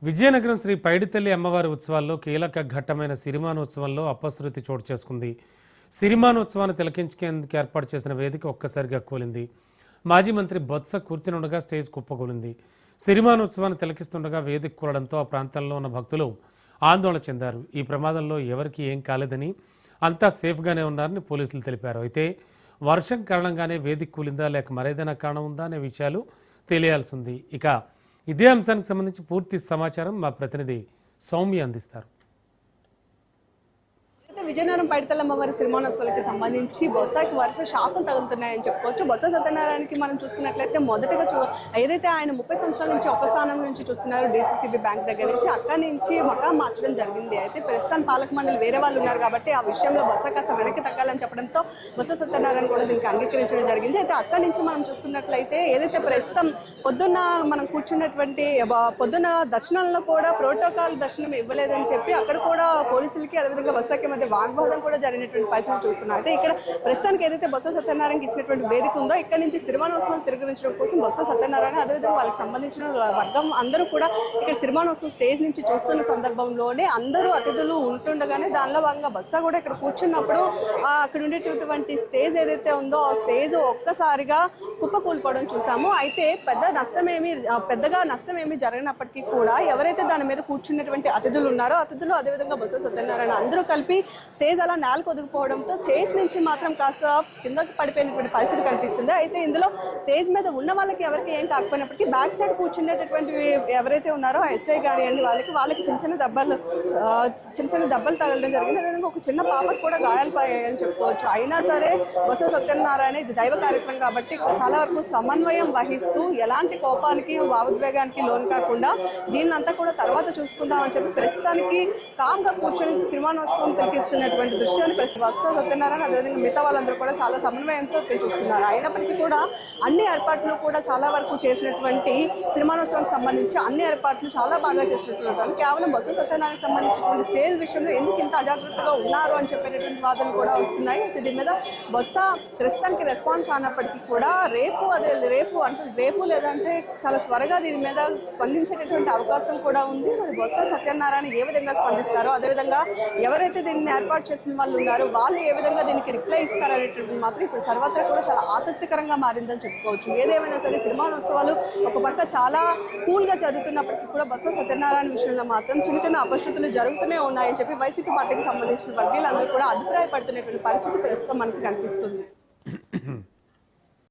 విజయనగరం శ్రీ పైడితల్లి అమ్మవారి ఉత్సవాల్లో కీలక ఘట్టమైన సిరిమానోత్సవంలో అపశృతి చోటు చేసుకుంది. సిరిమానోత్సవాన్ని తిలకించేందుకు ఏర్పాటు చేసిన వేదిక ఒక్కసారిగా కూలింది. మాజీ మంత్రి బొత్స కూర్చునుండగా స్టేజ్ కుప్పకూలింది. సిరిమానోత్సవాన్ని తిలకిస్తుండగా వేదిక కూలడంతో ఆ ప్రాంతంలో ఉన్న భక్తులు ఆందోళన చెందారు. ఈ ప్రమాదంలో ఎవరికి ఏం కాలేదని, అంతా సేఫ్గానే ఉన్నారని పోలీసులు తెలిపారు. అయితే వర్షం కారణంగానే వేదిక కూలిందా లేక మరేదైనా కారణం ఉందా అనే విషయాలు తెలియాల్సి ఉంది. ఇక ఇదే అంశానికి సంబంధించి పూర్తి సమాచారం మా ప్రతినిధి సౌమ్య అందిస్తారు. విజయనగరం పైడితల్లి అమ్మవారి సిరిమానోత్సవాలకు సంబంధించి బొత్సకి వరుస షాకులు తగులుతున్నాయని చెప్పుకోవచ్చు. బొత్స సత్యనారాయణకి మనం చూసుకున్నట్లయితే మొదటగా ఏదైతే ఆయన 30 సంవత్సరాల నుంచి ఒక స్థానం నుంచి చూస్తున్నారు DCCB బ్యాంక్ దగ్గర నుంచి, అక్కడి నుంచి మకాం మార్చడం జరిగింది. అయితే ప్రస్తుతం పాలక మండలి వేరే వాళ్ళు ఉన్నారు కాబట్టి ఆ విషయంలో బొత్స కాస్త వెనక్కి తగ్గాలని చెప్పడంతో బొత్స సత్యనారాయణ కూడా దీనికి అంగీకరించడం జరిగింది. అయితే అక్కడి నుంచి మనం చూసుకున్నట్లయితే ఏదైతే ప్రస్తుతం పొద్దున్న మనం కూర్చున్నటువంటి పొద్దున్న దర్శనంలో కూడా ప్రోటోకాల్ దర్శనం ఇవ్వలేదని చెప్పి అక్కడ కూడా పోలీసులకి అదేవిధంగా బొత్సకి మధ్య వాగ్వాదం కూడా జరిగినటువంటి పరిస్థితులు చూస్తున్నాం. అయితే ఇక్కడ ప్రస్తుతానికి ఏదైతే బొత్స సత్యనారాయణకి ఇచ్చినటువంటి వేదిక ఉందో ఇక్కడ నుంచి సిరిమానోత్సవం తిరగరించడం కోసం బొత్స సత్యనారాయణ అదేవిధంగా వాళ్ళకి సంబంధించిన వర్గం అందరూ కూడా ఇక్కడ సిరిమానోత్సవం స్టేజ్ నుంచి చూస్తున్న సందర్భంలోనే అందరూ అతిథులు ఉంటుండగానే దానిలో భాగంగా బొత్స కూడా ఇక్కడ కూర్చున్నప్పుడు అక్కడ ఉండేటటువంటి స్టేజ్ ఏదైతే ఉందో ఆ స్టేజ్ ఒక్కసారిగా కుప్పకూలిపోవడం చూసాము. అయితే పెద్దగా నష్టం ఏమీ జరిగినప్పటికీ కూడా ఎవరైతే దాని మీద కూర్చున్నటువంటి అతిథులు ఉన్నారో అతిథులు అదేవిధంగా బొత్స సత్యనారాయణ అందరూ కలిపి స్టేజ్ అలా నేలకు ఒదిగిపోవడంతో స్టేజ్ నుంచి మాత్రం కాస్త కిందకి పడిపోయినటువంటి పరిస్థితి కనిపిస్తుంది. అయితే ఇందులో స్టేజ్ మీద ఉన్న వాళ్ళకి ఎవరికి ఏం కాకపోయినప్పటికీ బ్యాక్ సైడ్ కూర్చునేటటువంటి ఎవరైతే ఉన్నారో ఎస్ఐ కానివ్వండి వాళ్ళకి చిన్న చిన్న దెబ్బలు తగలడం జరిగింది. అదేవిధంగా ఒక చిన్న పాపకు కూడా గాయాలపోయాయని చెప్పుకోవచ్చు. అయినా సరే బొత్స సత్యనారాయణ ఇది దైవ కార్యక్రమం కాబట్టి చాలా వరకు సమన్వయం వహిస్తూ ఎలాంటి కోపానికి భావోద్వేగానికి లోను కాకుండా దీన్నంతా కూడా తర్వాత చూసుకుందామని చెప్పి ప్రస్తుతానికి కామ్గా కూర్చొని సిరిమానోత్సవం తిరిగిస్తున్నటువంటి దృశ్యాన్ని బొత్స సత్యనారాయణ అదేవిధంగా మిగతా వాళ్ళందరూ కూడా చాలా సమన్వయంతో చూస్తున్నారు. అయినప్పటికీ కూడా అన్ని ఏర్పాట్లు కూడా చాలా వరకు చేసినటువంటి సిరిమానోత్సవానికి సంబంధించి అన్ని ఏర్పాట్లు చాలా బాగా చేసినటువంటి కేవలం బొత్స సత్యనారాయణకి సంబంధించినటువంటి స్టేజ్ విషయంలో ఎందుకు ఇంత అజాగ్రత్తగా ఉన్నారు అని చెప్పేటటువంటి వాదనలు కూడా వస్తున్నాయి. దీని మీద బొత్స ప్రస్తుతానికి రెస్పాన్స్ అయినప్పటికీ కూడా రేపు లేదంటే చాలా త్వరగా దీని మీద స్పందించేటటువంటి అవకాశం కూడా ఉంది. మరి బొత్స సత్యనారాయణ ఏ విధంగా స్పందిస్తారో అదేవిధంగా ఎవరైతే దీన్ని ఏర్పాటు చేసిన వాళ్ళు ఉన్నారో వాళ్ళు ఏ విధంగా దీనికి రిప్లై ఇస్తారనేటువంటి మాత్రం ఇప్పుడు సర్వత్రా కూడా చాలా ఆసక్తికరంగా మారిందని చెప్పుకోవచ్చు. ఏదేమైనా సరే సిరిమానోత్సవాలు ఒక పక్క చాలా కూల్గా జరుగుతున్నప్పటికీ కూడా బొత్స సత్యనారాయణ విషయంలో మాత్రం చిన్న చిన్న అపశృతులు జరుగుతూనే ఉన్నాయని చెప్పి వైసీపీ పార్టీకి సంబంధించిన వర్గీయులందరూ కూడా అభిప్రాయపడుతున్నటువంటి పరిస్థితి ప్రస్తుతం మనకు కనిపిస్తుంది.